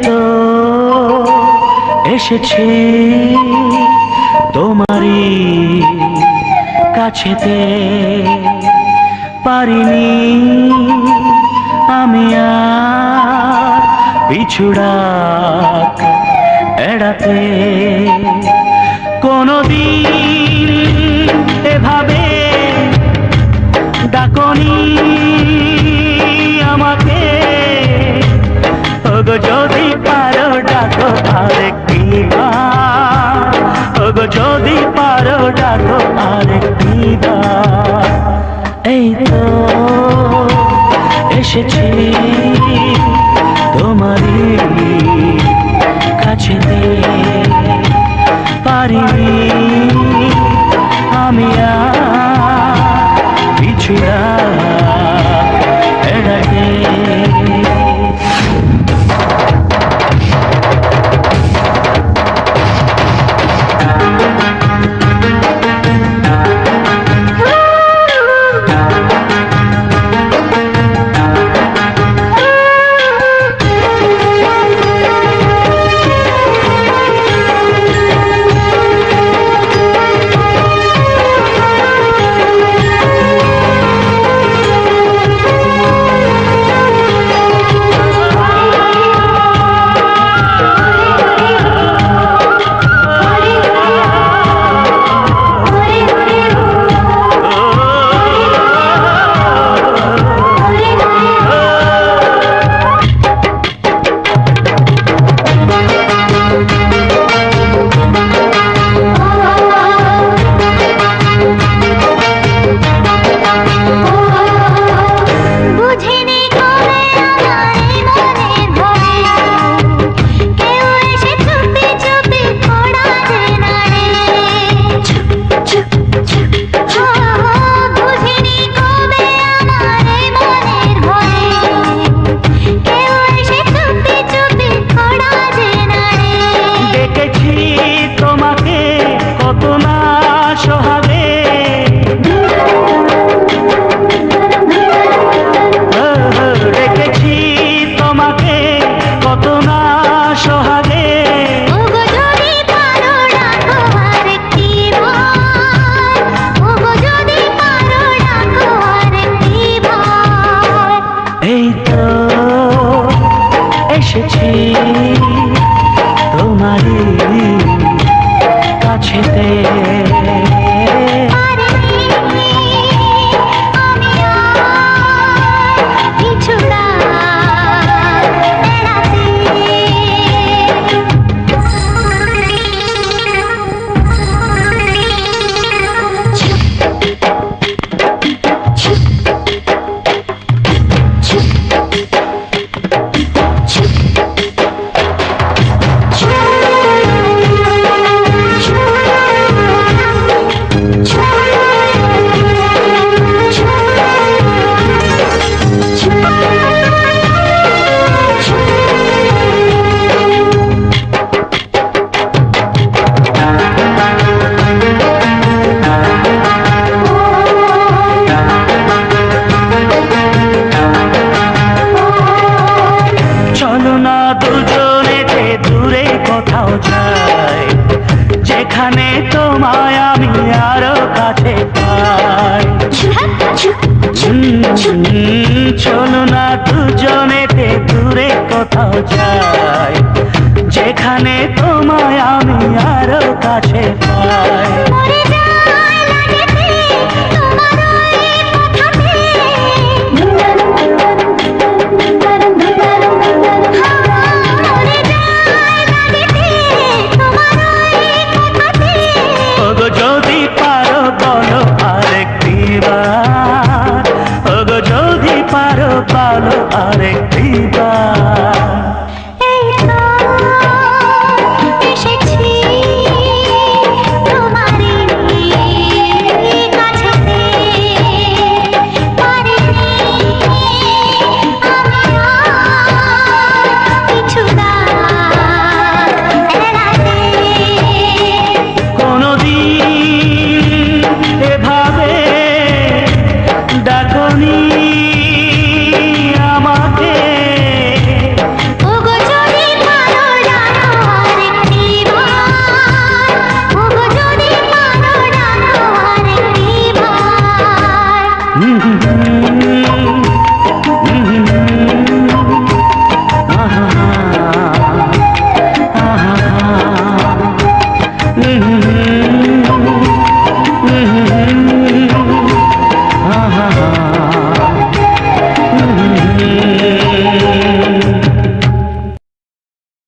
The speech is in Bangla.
তো এসেছি তোমারই কাছেতে, পারিনি আমি আর পিছুড়াক এড়াতে। কোনদিন এভাবে ডাকনি আমাকে, ওগো যদি পারো ডাকো আরেকটি বার, ওগো যদি পারো ডাকো আরেকটি বার। এই তো এসেছি তোমারই কাছেতে, পারিনি আমি আর পিছুড়া এড়াতে। এসেছি তোমারই কাছেতে, যেখানে তোমায় আমি আরো কাছে পাই। চলো না দুজনেতে দূরে কোথাও যাই, যেখানে তোমায় আমি আরো কাছে পাই। যদি পারো বলো আরেকটি বার, ওগো যদি পারো বলো আরেকটি বার। এসেছি তোমারই হুম, হুম, হুম।